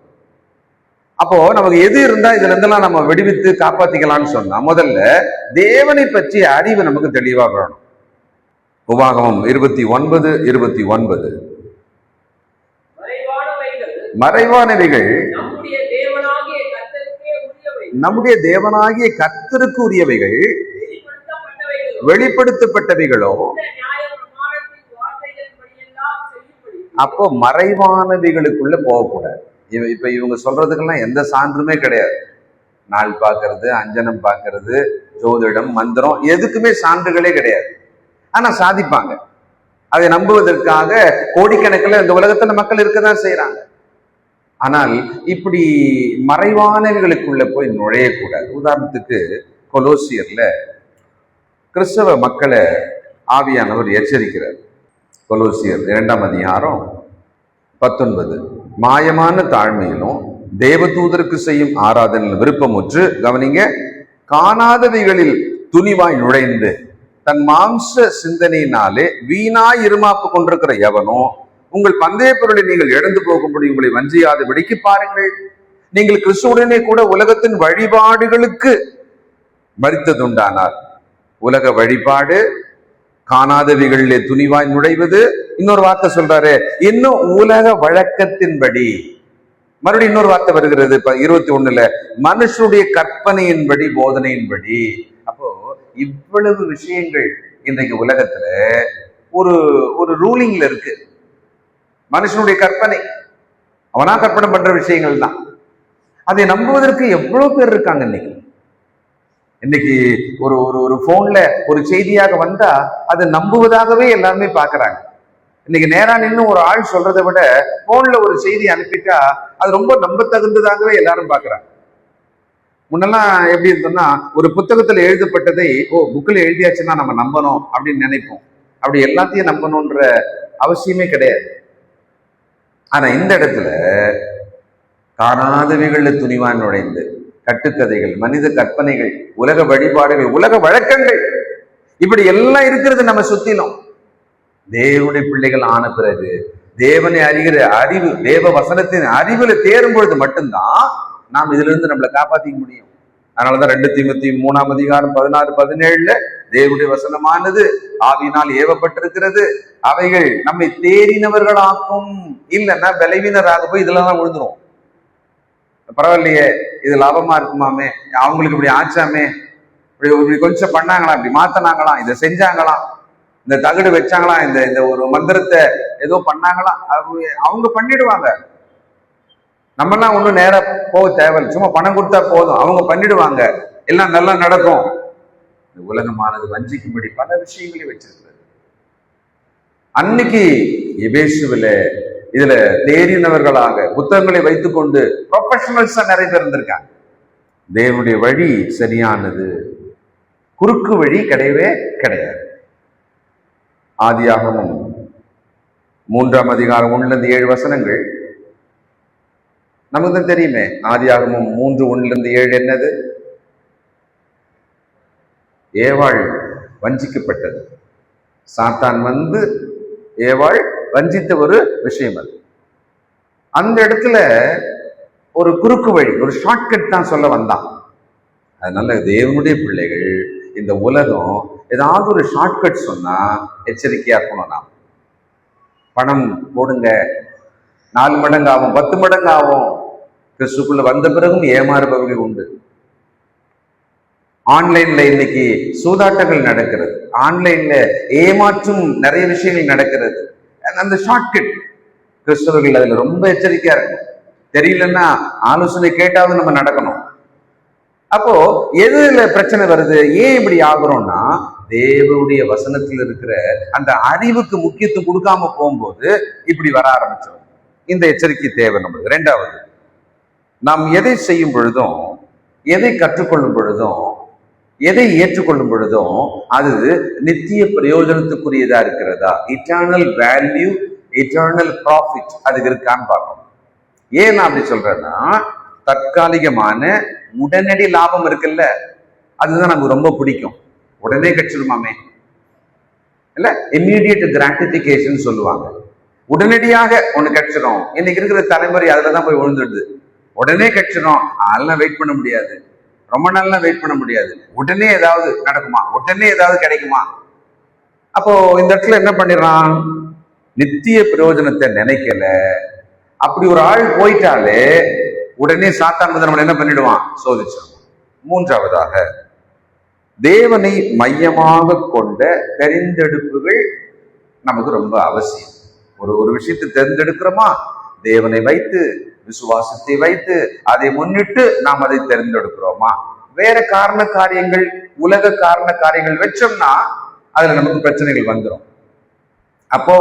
அப்போ நமக்கு எது இருந்தா இதுல இருந்தெல்லாம் நம்ம விடுவித்து காப்பாத்திக்கலாம்னு சொன்னா, முதல்ல தேவனை பற்றிய அறிவு நமக்கு தெளிவாக வேணும். உபாகமம் 29:29 மறைவானவைகள் நம்முடைய தேவனாகிய கர்த்தருக்கு உரியவைகள், வெளிப்படுத்தப்பட்டவைகளோ. அப்போ மறைவானவைகளுக்குள்ள போகக்கூடாது. இப்ப இவங்க சொல்றதுக்கெல்லாம் எந்த சான்றுமே கிடையாது. நாள் பார்க்கறது, அஞ்சனம் பார்க்கறது, ஜோதிடம், மந்திரம், எதுக்குமே சான்றுகளே கிடையாது. ஆனா சாதிப்பாங்க. அதை நம்புவதற்காக கோடிக்கணக்கில் இந்த உலகத்துல மக்கள் இருக்கதான் செய்யறாங்க. ஆனால் இப்படி மறைவானவைகளுக்குள்ள போய் நுழையக்கூடாது. உதாரணத்துக்கு கொலோசியர்ல கிறிஸ்தவ மக்களை ஆவியானவர் எச்சரிக்கிறார். கொலோசியர் 2:19 மாயமான தாழ்மையிலும் தேவதூதருக்கு செய்யும் ஆராதனையில் விருப்பமுற்று, கவனிங்க, காணாதவைகளில் துணிவாய் நுழைந்து தன் மாம்ச சிந்தனையினாலே வீணாய் இருமாப்பு கொண்டிருக்கிற எவனோ உங்கள் பந்தய பொருளை நீங்கள் இழந்து போகும்படி உங்களை வஞ்சியாதபடிக்கு பாருங்கள். நீங்கள் கிறிஸ்துவுடனே கூட உலகத்தின் வழிபாடுகளுக்கு மரித்ததுண்டானார். உலக வழிபாடு, காணாதவைகளிலே துணிவாய் நுழைவது. இன்னொரு வார்த்தை சொல்றாரு, இன்னும் உலக வழக்கத்தின்படி. மறுபடியும் இன்னொரு வார்த்தை வருகிறது 21 மனுஷனுடைய கற்பனையின்படி, போதனையின்படி. அப்போ இவ்வளவு விஷயங்கள் இன்றைக்கு உலகத்துல ஒரு ஒரு ரூலிங்ல இருக்கு. மனுஷனுடைய கற்பனை, அவனா கற்பனை பண்ற விஷயங்கள் தான். அதை நம்புவதற்கு எவ்வளவு பேர் இருக்காங்க. இன்னைக்கு ஒரு ஒரு ஒரு போன்ல ஒரு செய்தியாக வந்தா அதை நம்புவதாகவே எல்லாருமே பாக்குறாங்க. இன்னைக்கு நேரா நின்று ஒரு ஆள் சொல்றதை விட போன்ல ஒரு செய்தி அனுப்பிட்டா அது ரொம்ப நம்பத்தகுந்ததாகவே எல்லாரும் பாக்குறாங்க. முன்னெல்லாம் எப்படி இருந்தோம்னா, ஒரு புத்தகத்துல எழுதப்பட்டதை புக்கில் எழுதியாச்சுன்னா நம்ம நம்பணும் அப்படின்னு நினைப்போம். அப்படி எல்லாத்தையும் நம்பணும்ன்ற அவசியமே கிடையாது. ஆனா இந்த இடத்துல காணாதவைகள்ல துணிவான் நுழைந்து கட்டுக்கதைகள், மனித கற்பனைகள், உலக வழிபாடுகள், உலக வழக்கங்கள், இப்படி எல்லாம் இருக்கிறது நம்ம சுத்திலும். தேவனுடைய பிள்ளைகள் ஆன பிறகு தேவனை அறிகிற அறிவு, தேவ வசனத்தின் அறிவுல தேரும் பொழுது மட்டும்தான் நாம் இதுல இருந்து நம்மளை காப்பாற்றிக்க முடியும். அதனாலதான் 2 தீமோத்தேயு 3:16-17 தேவனுடைய வசனமானது ஆவியினால் ஏவப்பட்டிருக்கிறது, அவைகள் நம்மை தேறினவர்களாக்கும், இல்லைன்னா பலவீனராக போய் இதெல்லாம் தான் விழுந்துரும். பரவாயில்லையே, இது லாபமா இருக்குமாமே, அவங்களுக்கு இப்படி ஆச்சாமே, இப்படி கொஞ்சம் பண்ணாங்களாம், இப்படி மாத்தினாங்களாம், இதை செஞ்சாங்களாம், இந்த தகடு வச்சாங்களாம், இந்த இந்த ஒரு மந்திரத்தை ஏதோ பண்ணாங்களாம், அவங்க பண்ணிடுவாங்க. நம்மெல்லாம் ஒன்றும் நேரம் போக தேவையில்லை, சும்மா பணம் கொடுத்தா போதும், அவங்க பண்ணிடுவாங்க, எல்லாம் நல்லா நடக்கும். இந்த உலகமானது வஞ்சிக்கும்படி பல விஷயங்களையும் வச்சிருக்கிறது. அன்னைக்கு எபேசுவில இதுல தேறினவர்களாக புத்தகங்களை வைத்துக்கொண்டு ப்ரொஃபஷனல்ஸா நிறைய பேர் இருந்திருக்காங்க. தேவனுடைய வழி சரியானது, குறுக்கு வழி கிடையவே கிடையாது. ஆதியாகமம் 3:1-7 நமக்கு தான் தெரியுமே. ஆதியாகமம் 3:1-7 என்னது? ஏவாள் வஞ்சிக்கப்பட்டது. சாத்தான் வந்து ஏவாள் வஞ்சித்த ஒரு விஷயம் அது. அந்த இடத்துல ஒரு குறுக்கு வழி, ஒரு ஷார்ட்கட் தான் சொல்ல வந்தான். அதனால தேவனுடைய பிள்ளைகள் இந்த உலகம் ஏதாவது ஒரு ஷார்ட்கட் சொன்னா எச்சரிக்கையா இருக்கணும். நாம் பணம் போடுங்க, 4 மடங்கு ஆகும், 10 மடங்கு ஆகும். கிறிஸ்துக்குள்ள வந்த பிறகும் ஏமாறுபவர்கள் உண்டு. ஆன்லைன்ல இன்னைக்கு சூதாட்டங்கள் நடக்கிறது, ஆன்லைன்ல ஏமாற்றும் நிறைய விஷயங்கள் நடக்கிறது. அந்த ஷார்ட்கட் கிறிஸ்தவர்கள் அதுல ரொம்ப எச்சரிக்கையா இருக்கும். தெரியலன்னா ஆலோசனை கேட்டாவது நம்ம நடக்கணும். அப்போ எதுல பிரச்சனை வருது, ஏன் இப்படி ஆகுறோம்னா, தேவனுடைய வசனத்தில் இருக்கிற அந்த அறிவுக்கு முக்கியத்துவம் கொடுக்காம போகும்போது இப்படி வர ஆரம்பிச்சிடும். இந்த எச்சரிக்கை தேவை நம்மளுக்கு. 2வது, நாம் எதை செய்யும் பொழுதும், எதை கற்றுக்கொள்ளும் பொழுதும், எதை ஏற்றுக்கொள்ளும் பொழுதும் அது நித்திய பிரயோஜனத்துக்குரியதா இருக்கிறதா, இட்டர்னல் வேல்யூ, இட்டர்னல் ப்ராஃபிட் அதுக்கு இருக்கான்னு பார்க்கணும். ஏன் நான் அப்படி சொல்றேன்னா, தற்காலிகமான உடனடி லாபம் இருக்குல்ல, அதுதான் நமக்கு ரொம்ப பிடிக்கும். உடனே கிடைச்சிருமாமே, இல்ல இம்மீடியட் கிராட்டிபிகேஷன் சொல்லுவாங்க. உடனடியாக ஒண்ணு கிடைச்சிடும். இன்னைக்கு இருக்கிற தலைமுறை அதுலதான் போய் விழுந்துடுது. உடனே கிடைச்சிடும், அதெல்லாம் வெயிட் பண்ண முடியாது, ரொம்ப நாள்லாம் வெயிட் பண்ண முடியாது, உடனே ஏதாவது நடக்குமா, உடனே ஏதாவது கிடைக்குமா. அப்போ இந்த இடத்துல என்ன பண்ணிடுறான், நித்திய பிரயோஜனத்தை நினைக்கல. அப்படி ஒரு ஆள் போயிட்டாலே உடனே சாத்தான் வந்து நம்ம என்ன பண்ணிடுவான், சோதிச்சிடும். மூன்றாவதாக, தேவனை மையமாக கொண்ட தெரிந்தெடுப்புகள் நமக்கு ரொம்ப அவசியம். ஒரு விஷயத்தை தெரிந்தெடுக்கிறோமா, தேவனை வைத்து விசுவாசத்தை வைத்து அதை முன்னிட்டு நாம் அதை தெரிந்தெடுக்கிறோமா. வேற காரண காரியங்கள், உலக காரண காரியங்கள் வச்சோம்னா அதுல நமக்கு பிரச்சனைகள் வந்துடும். அப்போ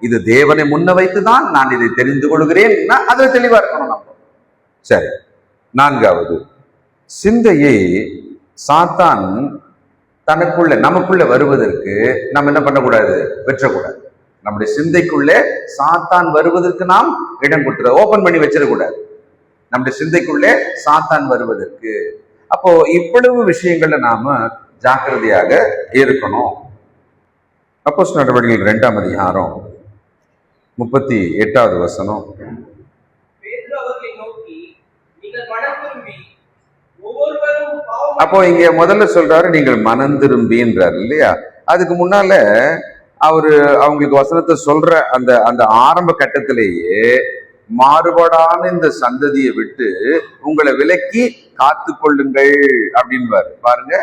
இது தேவனை முன்ன வைத்துதான் நான் இதை தெரிந்து கொள்கிறேன், அதுல தெளிவா இருக்கணும் நம்ம. சரி, நான்காவது, சிந்தையை சாத்தான் தனக்குள்ள நமக்குள்ள வருவதற்கு நம்ம என்ன பண்ணக்கூடாது, வெற்றக்கூடாது. நம்முடைய சிந்தைக்குள்ளே சாத்தான் வருவதற்கு நாம் இடம் கொடுத்துட, ஓபன் பண்ணி வச்சிடக்கூடாது. நம்முடைய சிந்தைக்குள்ளே சாத்தான் வருவதற்கு. அப்போ இவ்வளவு விஷயங்கள்ல நாம ஜாக்கிரதையாக இருக்கணும். அப்போஸ்தலர் நடவடிக்கைகள் 2ஆம் அதிகாரம் 38வது வசனம். அப்போ இங்க முதல்ல சொல்றாரு நீங்கள் மனம் திரும்பின்றார் இல்லையா. அதுக்கு முன்னால அவங்களுக்கு வசனத்தை சொல்ற அந்த அந்த ஆரம்ப கட்டத்திலேயே மாறுபாடான இந்த சந்ததியை விட்டு உங்களை விலக்கி காத்து கொள்ளுங்கள் அப்படின்பாரு. பாருங்க,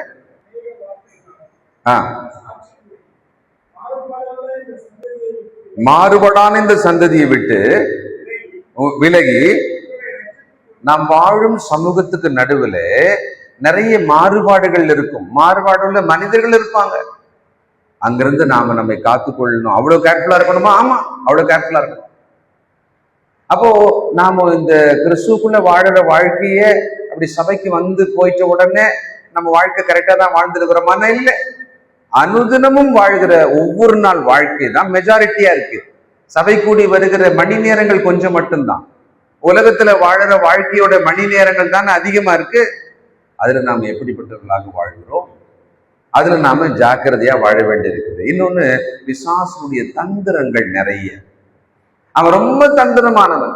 மாறுபாடான இந்த சந்ததியை விட்டு விலகி, நாம் வாழும் சமூகத்துக்கு நடுவில் நிறைய மாறுபாடுகள் இருக்கும். மாறுபாடுள்ள மனிதர்கள் இருப்பாங்க. அங்கிருந்து நாம நம்மை காத்துக்கொள்ளணும். அவ்வளவு கேர்ஃபுல்லா இருக்கணுமா? ஆமா, அவ்வளவு கேர்ஃபுல்லா இருக்கணும். அப்போ நாம இந்த கிறிஸ்துக்குள்ள வாழற வாழ்க்கைய அப்படி சபைக்கு வந்து போயிட்ட உடனே நம்ம வாழ்க்கை கரெக்டா தான் வாழ்ந்துருக்கிறோமான இல்லை. அனுதினமும் வாழ்கிற ஒவ்வொரு நாள் வாழ்க்கை தான் மெஜாரிட்டியா இருக்கு. சபை கூடி வருகிற மணி நேரங்கள் கொஞ்சம் மட்டும்தான். உலகத்துல வாழற வாழ்க்கையோட மணி நேரங்கள் தான் அதிகமா இருக்கு. அதுல நாம எப்படிப்பட்டவர்களாக வாழ்கிறோம், அதுல நாம ஜாக்கிரதையா வாழ வேண்டி இருக்குது. இன்னொன்னு, பிசாசுடைய தந்திரங்கள் நிறைய. அவன் ரொம்ப தந்திரமானவன்.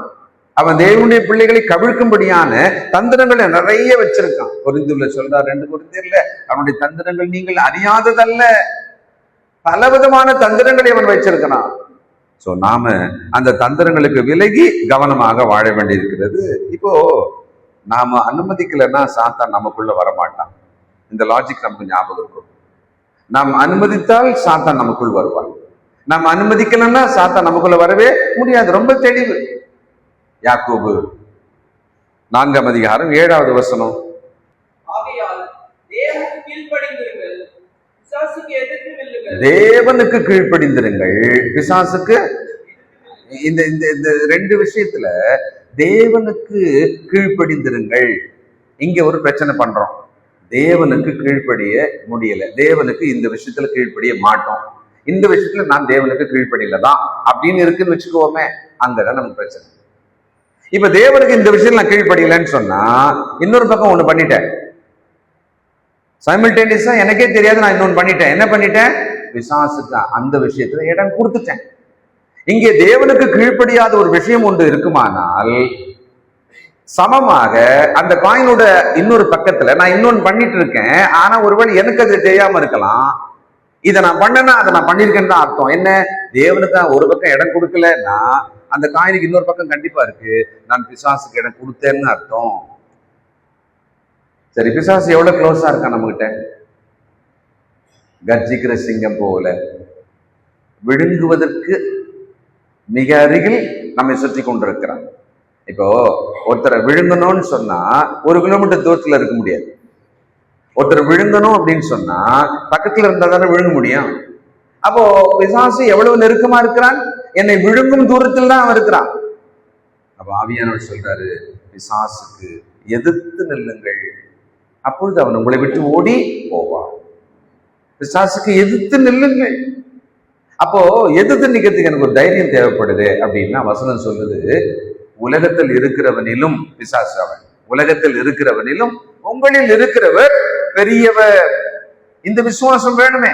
அவன் தேவனுடைய பிள்ளைகளை கவிழ்க்கும்படியான தந்திரங்களை நிறைய வச்சிருக்கான். கொரிந்தியர்ல சொல்றார், 2 கொரிந்தியர்ல, அவனுடைய தந்திரங்கள் நீங்கள் அறியாததல்ல. பலவிதமான தந்திரங்களை அவன் வச்சிருக்கிறான். சோ நாம அந்த தந்திரங்களுக்கு விலகி கவனமாக வாழ வேண்டியிருக்கிறது. இப்போ நாம அனுமதிக்கலைன்னா சாத்தான் நமக்குள்ள வரமாட்டான். இந்த லாஜிக் நமக்கு ஞாபகம் இருக்கும். நாம் அனுமதித்தால் சாத்தான் நமக்குள் வருவான். நாம் அனுமதிக்கலன்னா சாத்தான் நமக்குள்ள வரவே முடியாது. ரொம்ப தெளிவு. யாக்கோபு 4ஆம் அதிகாரம் 7வது வசனம். தேவனுக்கு கீழ்ப்படிந்திருங்கள், பிசாசுக்கு. இந்த இந்த 2 விஷயத்துல தேவனுக்கு கீழ்ப்படிந்திருங்கள். இங்க ஒரு பிரச்சனை பண்றோம். தேவனுக்கு கீழ்ப்படிய முடியல, தேவனுக்கு இந்த விஷயத்துல கீழ்ப்படிய மாட்டோம், இந்த விஷயத்துல நான் தேவனுக்கு கீழ்ப்படியில தான் அப்படின்னு இருக்குன்னு வச்சுக்கோமே, அங்கதான் நமக்கு பிரச்சனை. இப்ப தேவனுக்கு இந்த விஷயம் நான் கீழ்ப்படியலன்னு சொன்னா, இன்னொரு பக்கம் ஒண்ணு பண்ணிட்டேன், சைமல்டேனியஸா எனக்கே தெரியாது நான் இன்னொன்னு பண்ணிட்டேன். என்ன பண்ணிட்டேன்? பிசாசுக்கு அந்த விஷயத்துல இடம் கொடுத்துட்டேன். இங்கே தேவனுக்கு கீழ்ப்படியாத ஒரு விஷயம் ஒன்று இருக்குமானால், சமமாக அந்த காயினோட இன்னொரு பக்கத்துல நான் இன்னொன்னு பண்ணிட்டு இருக்கேன். ஆனா ஒருவேளை எனக்கு அது தெரியாம இருக்கலாம். இதை நான் பண்ணேன்னா அதை நான் பண்ணிருக்கேன்னு தான் அர்த்தம். என்ன? தேவனுக்கு ஒரு பக்கம் இடம் கொடுக்கலன்னா அந்த காயினுக்கு இன்னொரு பக்கம் கண்டிப்பா இருக்கு. நான் பிசாசுக்கு இடம் கொடுத்தேன்னு அர்த்தம். சரி, பிசாசு எவ்வளவு க்ளோஸா இருக்கா நம்ம கிட்ட? கர்ஜிக்கிற சிங்கம் போல, விழுங்குவதற்கு மிக அருகில் நம்மை சுற்றி கொண்டிருக்கிறான். இப்போ ஒருத்தரை விழுங்கணும்னு சொன்னா 1 கிலோமீட்டர் தூரத்துல இருக்க முடியாது. ஒருத்தர் விழுங்கணும் அப்படின்னு சொன்னா பக்கத்துல இருந்தா தானே விழுங்க முடியும். அப்போ பிசாசு எவ்வளவு நெருக்கமா இருக்கிறான்? என்னை விழுங்கும் தூரத்தில் தான் அவன் இருக்கிறான். அப்ப ஆவியானவர் சொல்றாரு, பிசாசுக்கு எதிர்த்து நில்லுங்கள், அப்பொழுது அவன் உங்களை விட்டு ஓடி போவான். பிசாசுக்கு எதிர்த்து நில்லுங்கள். அப்போ எதிர்த்து நிக்கிறதுக்கு எனக்கு ஒரு தைரியம் தேவைப்படுது அப்படின்னா வசனம் சொல்லுது, உலகத்தில் இருக்கிறவனிலும் பிசாசு அவன், உலகத்தில் இருக்கிறவனிலும் உங்களில் இருக்கிறவர் பெரியவர். இந்த விசுவாசம் வேணுமே.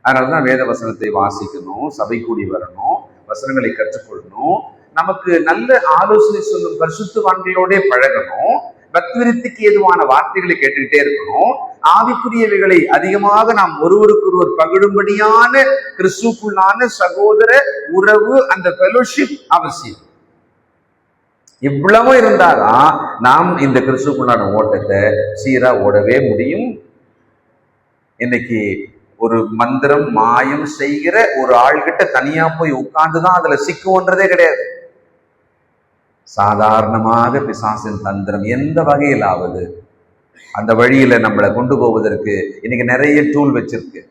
அதனாலதான் வேத வசனத்தை வாசிக்கணும், சபை கூடி வரணும், வசனங்களை கற்றுக்கொள்ளணும், நமக்கு நல்ல ஆலோசனை சொல்லும் பரிசுத்தவான்களோட பழகணும், பக்தி விருத்திக்கு ஏதுவான வார்த்தைகளை கேட்டுக்கிட்டே இருக்கணும், ஆவிக்குரியவைகளை அதிகமாக நாம் ஒருவருக்கொருவர் பகிடும்படியான கிறிஸ்துக்குள்ளான சகோதர உறவு, அந்த ஃபெலோஷிப் அவசியம். இவ்வளவு இருந்தாதான் நாம் இந்த கிறிஸ்துக்குள்ளான ஓட்டத்தை சீரா ஓடவே முடியும். இன்னைக்கு ஒரு மந்திரம் மாயம் செய்கிற ஒரு ஆள்கிட்ட தனியா போய் உட்கார்ந்துதான் அதுல சிக்குன்றதே கிடையாது. சாதாரணமாக பிசாசின் தந்திரம் எந்த வகையிலாவது அந்த வழியில நம்மளை கொண்டு போவதற்கு இன்னைக்கு நிறைய டூல் வச்சிருக்கு.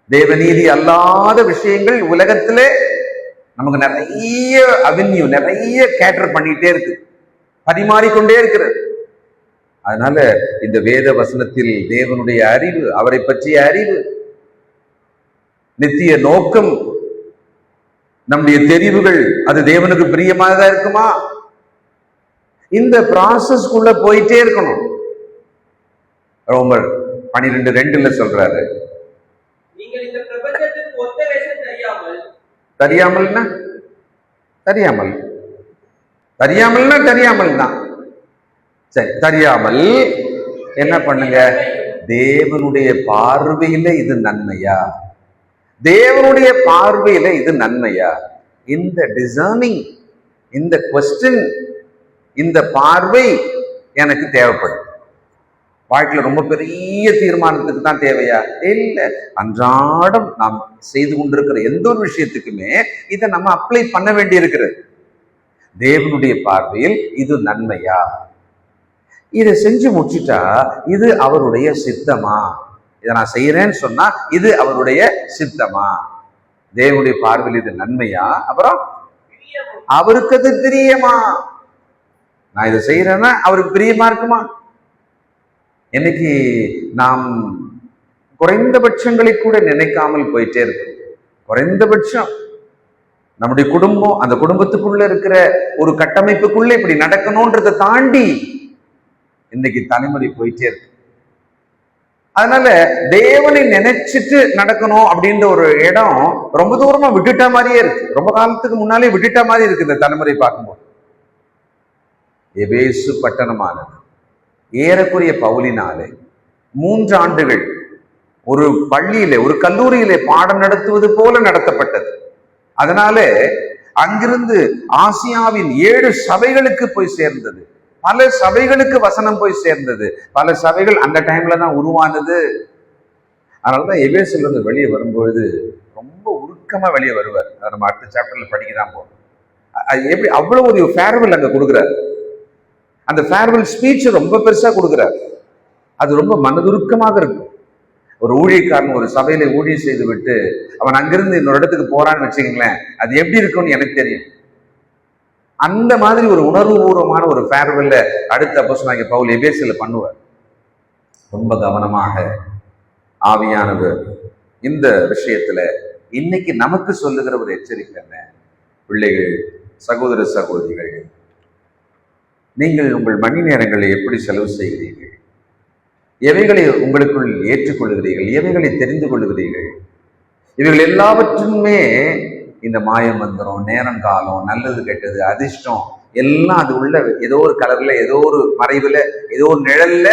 தேவநீதி அல்லாத விஷயங்கள் உலகத்திலே நமக்கு நிறைய அவென்யூ, நிறைய கேட்டர் பண்ணிட்டே இருக்கு, பரிமாறிக்கொண்டே இருக்கிறது. அதனால இந்த வேத வசனத்தில் தேவனுடைய அறிவு, அவரை பற்றிய அறிவு, நித்திய நோக்கம், நம்முடைய தெரிவுகள் அது தேவனுக்கு பிரியமாக இருக்குமா, இந்த ப்ராசஸ்க்குள்ள போயிட்டே இருக்கணும். ரோமர் 12:2 சொல்றாரு, தெரியாமல்னா தெரியாமல் தான். சரி, தெரியாமல் என்ன பண்ணுங்க, தேவனுடைய பார்வையில இது நன்மையா, தேவனுடைய பார்வையில இது நன்மையா, இந்த டிசர்னிங், இந்த குவெஸ்டின், இந்த பார்வை எனக்கு தேவைப்படும். வாழ்க்கையில ரொம்ப பெரிய தீர்மானத்துக்கு தான் தேவையா? இல்ல, அன்றாடம் நாம் செய்து கொண்டிருக்கிற எந்த ஒரு விஷயத்துக்குமே இதை நம்ம அப்ளை பண்ண வேண்டி இருக்கிறது. தேவனுடைய பார்வையில் இது நன்மையா, இதை செஞ்சு முடிச்சுட்டா இது அவருடைய சித்தமா, இதை நான் செய்யறேன்னு சொன்னா இது அவருடைய சித்தமா, தேவனுடைய பார்வையில் இது நன்மையா, அப்புறம் அவருக்கு அது பிரியமா, நான் இதை செய்யறேன்னா அவருக்கு பிரியமா இருக்குமா. இன்னைக்கு நாம் குறைந்தபட்சங்களை கூட நினைக்காமல் போயிட்டே இருக்கு. குறைந்தபட்சம் நம்முடைய குடும்பம், அந்த குடும்பத்துக்குள்ள இருக்கிற ஒரு கட்டமைப்புக்குள்ள இப்படி நடக்கணும்ன்றதை தாண்டி இன்னைக்கு தலைமுறை போயிட்டே இருக்கு. அதனால தேவனை நினைச்சிட்டு நடக்கணும் அப்படின்ற ஒரு இடம் ரொம்ப தூரமா விட்டுட்ட மாதிரியே இருக்கு. ரொம்ப காலத்துக்கு முன்னாலே விட்டுட்ட மாதிரி இருக்கு இந்த தலைமுறை பார்க்கும்போது. எபேசு பட்டணமானது ஏறக்குறைய பவுலினாலே 3 ஆண்டுகள் ஒரு பள்ளியிலே, ஒரு கல்லூரியிலே பாடம் நடத்துவது போல நடத்தப்பட்டது. அதனால அங்கிருந்து ஆசியாவின் 7 சபைகளுக்கு போய் சேர்ந்தது. பல சபைகளுக்கு வசனம் போய் சேர்ந்தது. பல சபைகள் அந்த டைம்ல தான் உருவானது. அதனாலதான் எபேசுல இருந்து வெளியே வரும்பொழுது ரொம்ப உருக்கமா வெளியே வருவார். அதை நம்ம அடுத்த சாப்டர்ல படிக்கதான் போறோம். எப்படி அவ்வளவு ஒரு ஃபேர்வெல் அங்க கொடுக்குறாரு. அந்த ஃபேர்வெல் ஸ்பீச் ரொம்ப பெருசா கொடுக்குறாரு. அது ரொம்ப மனதுருக்கமாக இருக்கும். ஒரு ஊழியக்காரன் ஒரு சபையில ஊழியம் செய்து விட்டு அவன் அங்கிருந்து இன்னொரு இடத்துக்கு போறான்னு வச்சுக்கங்களேன், அது எப்படி இருக்கும்னு எனக்கு தெரியும். அந்த மாதிரி ஒரு உணர்வுபூர்வமான ஒரு ஃபேர்வெல்ல அடுத்த அப்போஸ்தலனாகிய பவுல் எபேசுல பண்ணுவார். ரொம்ப கவனமாக ஆவியானவர் இந்த விஷயத்துல இன்னைக்கு நமக்கு சொல்லுகிற ஒரு எச்சரிக்கை என்ன? பிள்ளைகள், சகோதர சகோதரிகள், நீங்கள் உங்கள் மணி நேரங்களை எப்படி செலவு செய்கிறீர்கள்? எவைகளை உங்களுக்குள் ஏற்றுக்கொள்கிறீர்கள்? எவைகளை தெரிந்து கொள்கிறீர்கள்? இவைகள் எல்லாவற்றுமே இந்த மாயம் மந்திரம், நேரம் காலம், நல்லது கெட்டது, அதிர்ஷ்டம் எல்லாம் அது உள்ள ஏதோ ஒரு கலர்ல, ஏதோ ஒரு மறைவுல, ஏதோ ஒரு நிழல்ல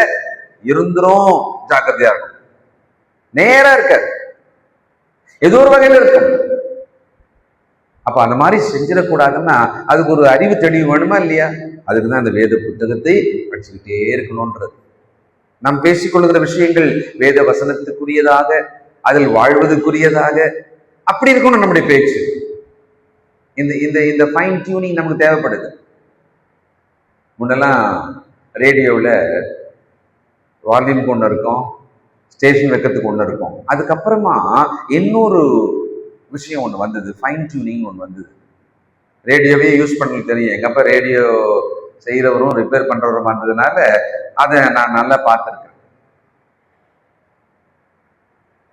இருந்துரும். ஜாக்கிரதையா இருக்கும். நேரா இருக்காது, ஏதோ ஒரு வகையில இருக்கும். அப்ப அந்த மாதிரி செஞ்சிடக்கூடாதுன்னா அதுக்கு ஒரு அறிவு தெளிவு வேணுமா இல்லையா? அதுக்குதான் அந்த வேத புத்தகத்தை படிச்சுக்கிட்டே இருக்கணும்ன்றது. நாம் பேசிக்கொள்கிற விஷயங்கள் வேத வசனத்துக்குரியதாக, அதில் வாழ்வதற்குரியதாக அப்படி இருக்கணும் நம்முடைய பேச்சு. இந்த இந்த இந்த ஃபைன் டியூனிங் நமக்கு தேவைப்படுது. முன்னெல்லாம் ரேடியோவில் வால்யூமுக்கு ஒன்று இருக்கும், ஸ்டேஷன் வைக்கிறதுக்கு ஒன்று இருக்கும். அதுக்கப்புறமா இன்னொரு விஷயம் ஒன்று வந்தது, ஃபைன் டியூனிங் ஒன்று வந்தது. ரேடியோவே யூஸ் பண்ணல தெரியும். எங்கள் அப்பா ரேடியோ செய்கிறவரும் ரிப்பேர் பண்ணுறவரும் வந்ததுனால அதை நான் நல்லா பார்த்துருக்கேன்.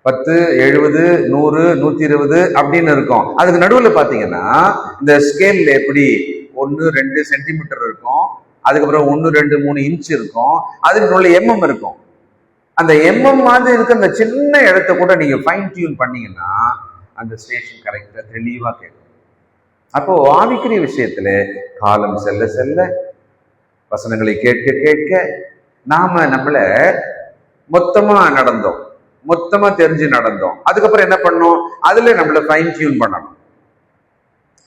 10, 70, 100, 120 அப்படின்னு இருக்கும். அதுக்கு நடுவில் பார்த்தீங்கன்னா இந்த ஸ்கேல்ல எப்படி 1, 2 சென்டிமீட்டர் இருக்கும், அதுக்கப்புறம் 1, 2, 3 இன்ச் இருக்கும். அதுக்குள்ள எம்எம் இருக்கும். அந்த எம்எம் மாதிரி இருக்க அந்த சின்ன இடத்த கூட நீங்க ஃபைன் டியூன் பண்ணீங்கன்னா அந்த ஸ்டேஷன் கரெக்டா தெளிவா கேட்கும். அப்போ ஆவிக்குரிய விஷயத்துல காலம் செல்ல செல்ல வசனங்களை கேட்க கேட்க நாம நம்மள மொத்தமா நடந்தோம், மொத்தமா தெரிஞ்சு நடந்தோம். அதுக்கப்புறம் என்ன பண்ணோம்? அதுல நம்மள ஃபைன் டியூன் பண்ணணும்,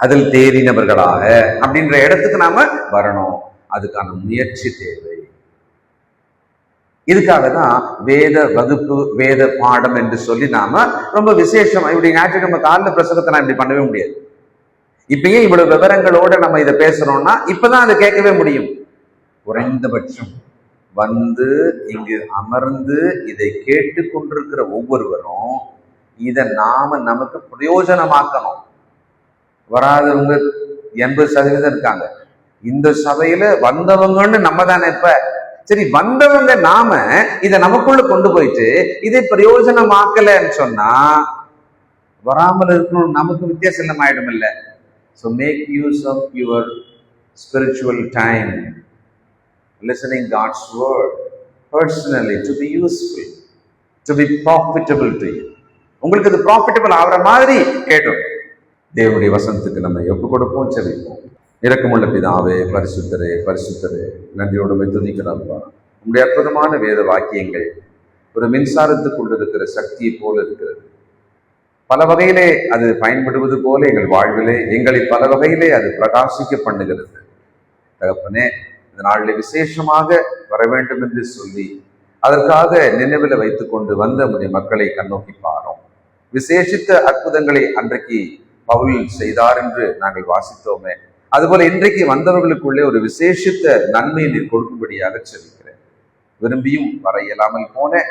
அதில் தேறினவர்களாக அப்படின்ற இடத்துக்கு நாம வரணும். அதுக்கான முயற்சி தேவை. இதுக்காக தான் வேத வகுப்பு, வேத பாடம் என்று சொல்லி நாம ரொம்ப விசேஷமா இப்படி ஞாயிற்றுக்கிழமை காலைல பிரசங்கத்தை நான் இப்படி பண்ணவே முடியாது. இப்பயே இவ்வளவு விவரங்களோட நம்ம இதை பேசுறோம்னா இப்பதான் அதை கேட்கவே முடியும். குறைந்தபட்சம் வந்து இங்கு அமர்ந்து இதை கேட்டு கொண்டிருக்கிற ஒவ்வொருவரும் இதை நாம நமக்கு பிரயோஜனமாக்கணும். வராதவங்க 80% இருக்காங்க. இந்த சபையில வந்தவங்கன்னு நம்ம தானே. இப்ப சரி, வந்தவங்க நாம இதை நமக்குள்ள கொண்டு போயிட்டு இதை பிரயோஜனமாக்கலன்னு சொன்னா வராமல் இருக்கணும், நமக்கு வித்தியாசம் ஆயிடும் இல்ல. So make use of your spiritual time listening God's word personally to be useful, to be profitable to you. உங்களுக்கு இது ப்ராஃபிட்டபிள் ஆகிற மாதிரி கேட்டோம். தேவனுடைய வசனத்துக்கு நம்ம ஒப்பு கொடுப்போம், செபிப்போம். இரக்கமுள்ள பிதாவே, பரிசுத்தரே, பரிசுத்தரே, நன்றியோடு துதிக்கிறப்பா. உங்களுடைய அற்புதமான வேத வாக்கியங்கள் ஒரு மின்சாரத்துக்குள் இருக்கிற சக்தியை போல இருக்கிறது. பல வகையிலே அது பயன்படுவது போல எங்கள் வாழ்விலே எங்களை பல வகையிலே அது பிரகாசிக்க பண்ணுகிறது. தகப்பனே, இந்த நாளில் விசேஷமாக வர வேண்டும் என்று சொல்லி அதற்காக நினைவில் வைத்துக் கொண்டு வந்த நம்முடைய மக்களை கண்ணோக்கி பாரோம். விசேஷித்த அற்புதங்களை அன்றைக்கு பவுல் செய்தார் என்று நாங்கள் வாசித்தோமே, அதுபோல இன்றைக்கு வந்தவர்களுக்குள்ளே ஒரு விசேஷித்த நன்மை நீர் கொடுக்கும்படியாக செபிக்கிறேன். விரும்பியும் வர இயலாமல் போன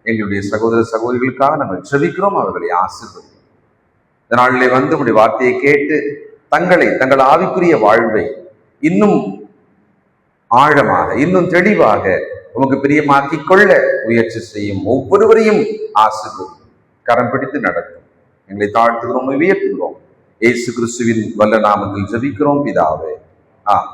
எங்களுடைய சகோதர சகோதரிகளுக்காக நாங்கள் செபிக்கிறோம். அவர்களை ஆசீர்வதிக்கிறோம். இந்த நாளிலே வந்து உடைய வார்த்தையை கேட்டு தங்கள் ஆவிக்குரிய வாழ்வை இன்னும் ஆழமாக, இன்னும் தெளிவாக உமக்கு பிரியமாக்கிக் கொள்ள முயற்சி செய்யும் ஒவ்வொருவரையும் ஆசீர்வதியும். கரம் பிடித்து நடக்கும். எங்களை தாழ்த்துகிறோம், உயர்த்துகிறோம். இயேசு கிறிஸ்துவின் வல்ல நாமத்தில் ஜெபிக்கிறோம் பிதாவே. ஆமென்.